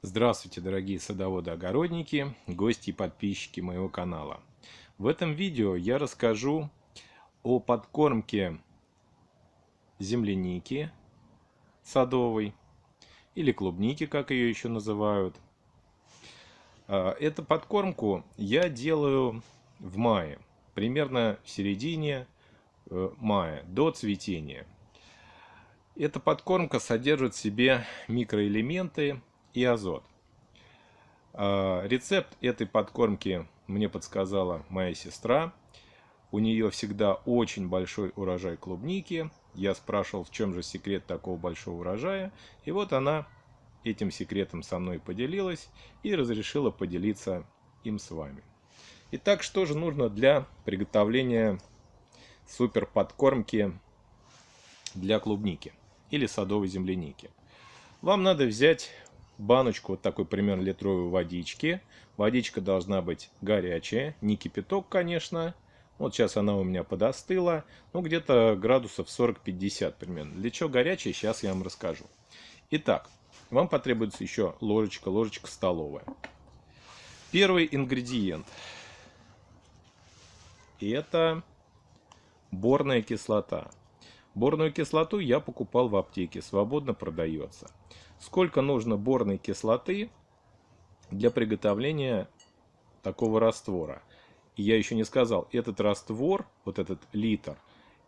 Здравствуйте, дорогие садоводы-огородники, гости и подписчики моего канала. В этом видео я расскажу о подкормке земляники садовой или клубники, как ее еще называют. Эту подкормку я делаю в мае, примерно в середине мая, до цветения. Эта подкормка содержит в себе микроэлементы и азот. Рецепт этой подкормки мне подсказала моя сестра. У нее всегда очень большой урожай клубники. Я спрашивал, в чем же секрет такого большого урожая. И вот она этим секретом со мной поделилась и разрешила поделиться им с вами. Итак, что же нужно для приготовления супер подкормки для клубники или садовой земляники? Вам надо взять баночку вот такой примерно литровой водички. Водичка должна быть горячая, не кипяток, конечно. Вот сейчас она у меня подостыла. Ну, где-то градусов 40-50 примерно. Для чего горячая, сейчас я вам расскажу. Итак, вам потребуется еще ложечка столовая. Первый ингредиент. Это борная кислота. Борную кислоту я покупал в аптеке, свободно продается. Сколько нужно борной кислоты для приготовления такого раствора? И я еще не сказал, этот раствор, вот этот литр,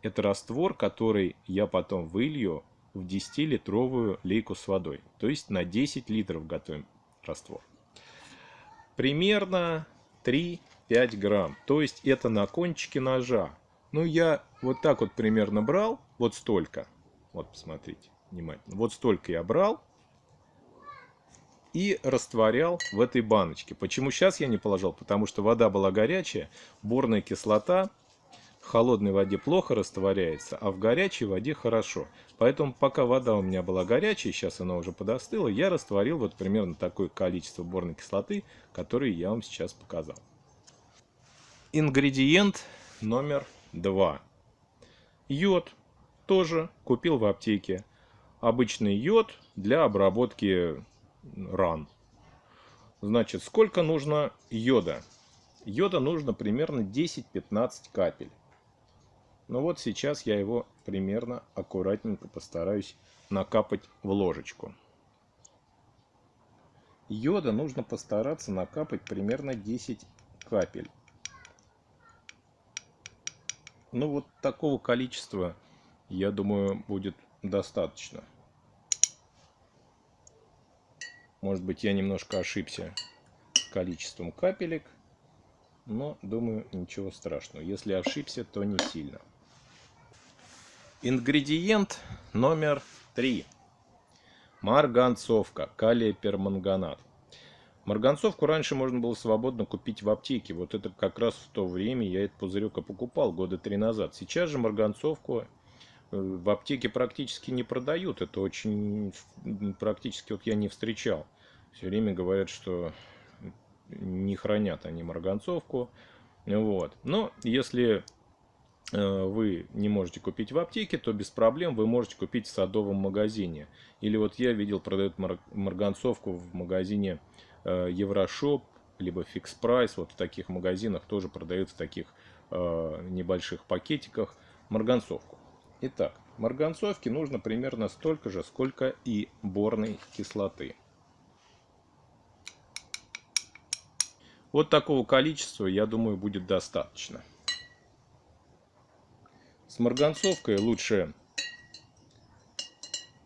это раствор, который я потом вылью в 10-литровую лейку с водой. То есть на 10 литров готовим раствор. Примерно 3-5 грамм. То есть это на кончике ножа. Ну, я вот так вот примерно брал, вот столько. Вот, посмотрите, внимательно. Вот столько я брал и растворял в этой баночке. Почему сейчас я не положил? Потому что вода была горячая, борная кислота в холодной воде плохо растворяется, а в горячей воде хорошо. Поэтому пока вода у меня была горячая, сейчас она уже подостыла, я растворил вот примерно такое количество борной кислоты, которое я вам сейчас показал. Ингредиент номер 2. Йод. Тоже купил в аптеке. Обычный йод для обработки ран. Значит, сколько нужно йода? Йода нужно примерно 10-15 капель. Ну вот сейчас я его примерно аккуратненько постараюсь накапать в ложечку. Йода нужно постараться накапать примерно 10 капель. Ну вот такого количества, я думаю, будет достаточно. Может быть, я немножко ошибся с количеством капелек, но думаю, ничего страшного. Если ошибся, то не сильно. Ингредиент номер 3. Марганцовка, калий перманганат. Марганцовку раньше можно было свободно купить в аптеке. Вот это как раз в то время я этот пузырек и покупал, года 3 назад. Сейчас же марганцовку в аптеке практически не продают. Это очень практически вот я не встречал. Все время говорят, что не хранят они марганцовку. Вот. Но если вы не можете купить в аптеке, то без проблем вы можете купить в садовом магазине. Или вот я видел, продают марганцовку в магазине Еврошоп, либо Fix Price. Вот в таких магазинах тоже продают в таких небольших пакетиках марганцовку. Итак, марганцовки нужно примерно столько же, сколько и борной кислоты. Вот такого количества, я думаю, будет достаточно. С марганцовкой лучше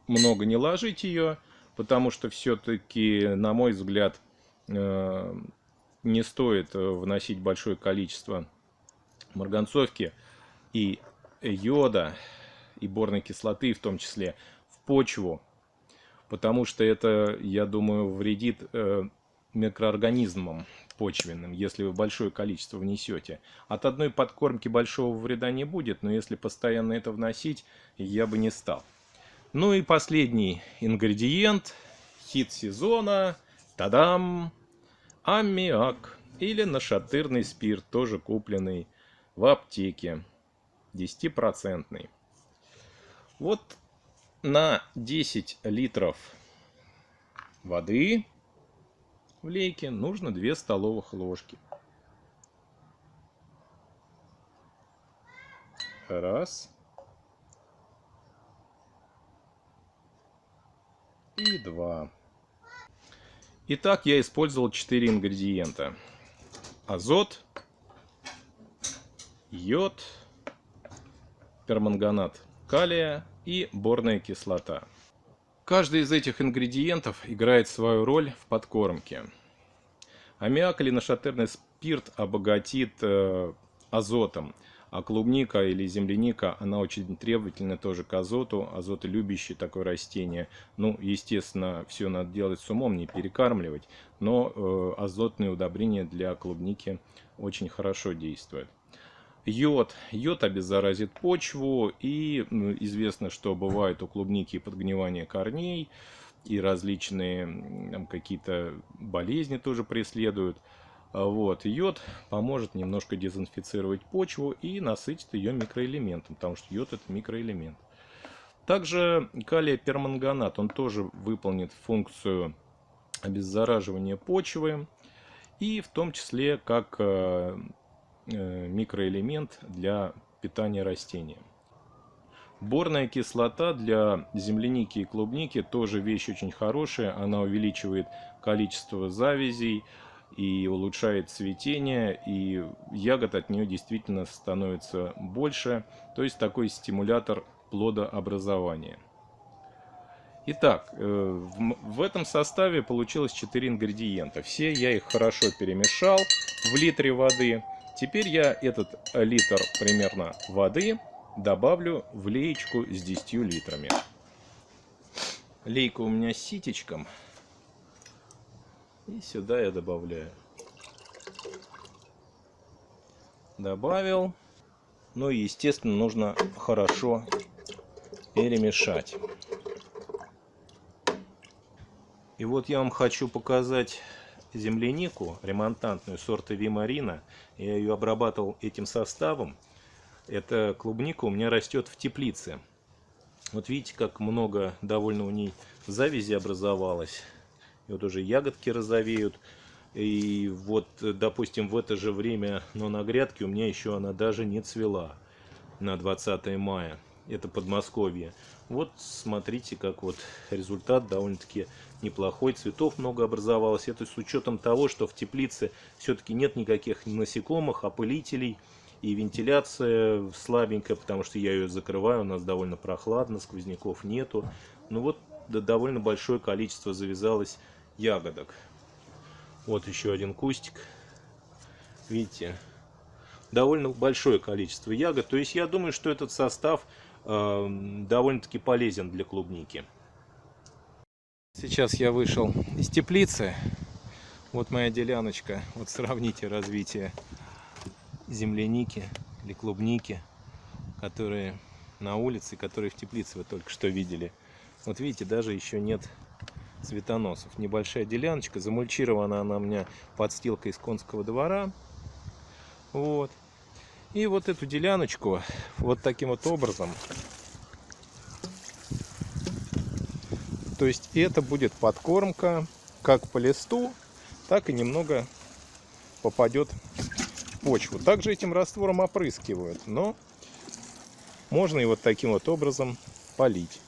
много не ложить ее, потому что все-таки, на мой взгляд, не стоит вносить большое количество марганцовки и йода, и борной кислоты в том числе, в почву, потому что это, я думаю, вредит микроорганизмам почвенным, если вы большое количество внесете. От одной подкормки большого вреда не будет, но если постоянно это вносить, я бы не стал. Ну и последний ингредиент, хит сезона, тадам, аммиак или нашатырный спирт, тоже купленный в аптеке, 10%. Вот на 10 литров воды в лейке нужно 2 столовых ложки. Раз. И 2. Итак, я использовал 4 ингредиента. Азот, йод, перманганат калия и борная кислота. Каждый из этих ингредиентов играет свою роль в подкормке. Аммиак или нашатырный спирт обогатит азотом, а клубника или земляника, она очень требовательна тоже к азоту, азотолюбящее такое растение. Ну, естественно, все надо делать с умом, не перекармливать, но азотные удобрения для клубники очень хорошо действуют. Йод обеззаразит почву, и известно, что бывает у клубники подгнивание корней, и различные какие-то болезни тоже преследуют. Вот. Йод поможет немножко дезинфицировать почву и насытит ее микроэлементом, потому что йод это микроэлемент. Также калий перманганат, он тоже выполнит функцию обеззараживания почвы, и в том числе как микроэлемент для питания растения. Борная кислота для земляники и клубники тоже вещь очень хорошая. Она увеличивает количество завязей и улучшает цветение, и ягод от нее действительно становится больше. То есть такой стимулятор плодообразования. Итак, в этом составе получилось 4 ингредиента. Все я их хорошо перемешал в литре воды. Теперь я этот литр примерно воды добавлю в леечку с 10 литрами. Лейка у меня с ситечком. И сюда я добавляю. Добавил. Ну и, естественно, нужно хорошо перемешать. И вот я вам хочу показать землянику ремонтантную сорта Вимарина. Я ее обрабатывал этим составом. Эта клубника у меня растет в теплице. Вот видите, как много довольно у ней завязи образовалось. И вот уже ягодки розовеют. И вот, допустим, в это же время, но на грядке у меня еще она даже не цвела на 20 мая. Это Подмосковье. Вот смотрите, как вот результат довольно-таки неплохой. Цветов много образовалось. Это с учетом того, что в теплице все-таки нет никаких насекомых, опылителей. И вентиляция слабенькая, потому что я ее закрываю. У нас довольно прохладно, сквозняков нету. Ну вот довольно большое количество завязалось ягодок. Вот еще один кустик. Видите? Довольно большое количество ягод. То есть я думаю, что этот состав довольно-таки полезен для клубники. Сейчас я вышел из теплицы. Вот моя деляночка. Вот сравните развитие земляники или клубники, которые на улице, которые в теплице вы только что видели. Вот видите, даже еще нет цветоносов. Небольшая деляночка. Замульчирована она у меня подстилкой из конского двора. Вот. И вот эту деляночку вот таким вот образом. То есть это будет подкормка как по листу, так и немного попадет в почву. Также этим раствором опрыскивают, но можно и вот таким вот образом полить.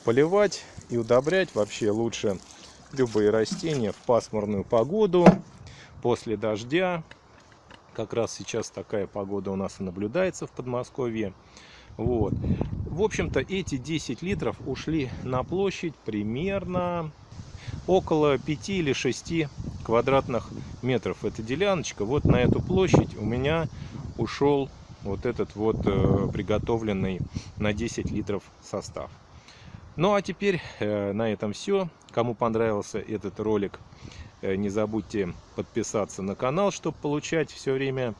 Поливать и удобрять вообще лучше любые растения в пасмурную погоду, после дождя. Как раз сейчас такая погода у нас и наблюдается в Подмосковье. Вот. В общем-то, эти 10 литров ушли на площадь примерно около 5 или 6 квадратных метров. Эта деляночка. Вот на эту площадь у меня ушел вот этот вот приготовленный на 10 литров состав. Ну а теперь на этом все. Кому понравился этот ролик, не забудьте подписаться на канал, чтобы получать все время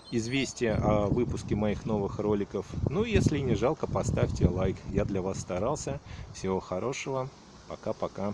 известия о выпуске моих новых роликов. Ну, если не жалко, поставьте лайк. Я для вас старался. Всего хорошего. Пока-пока.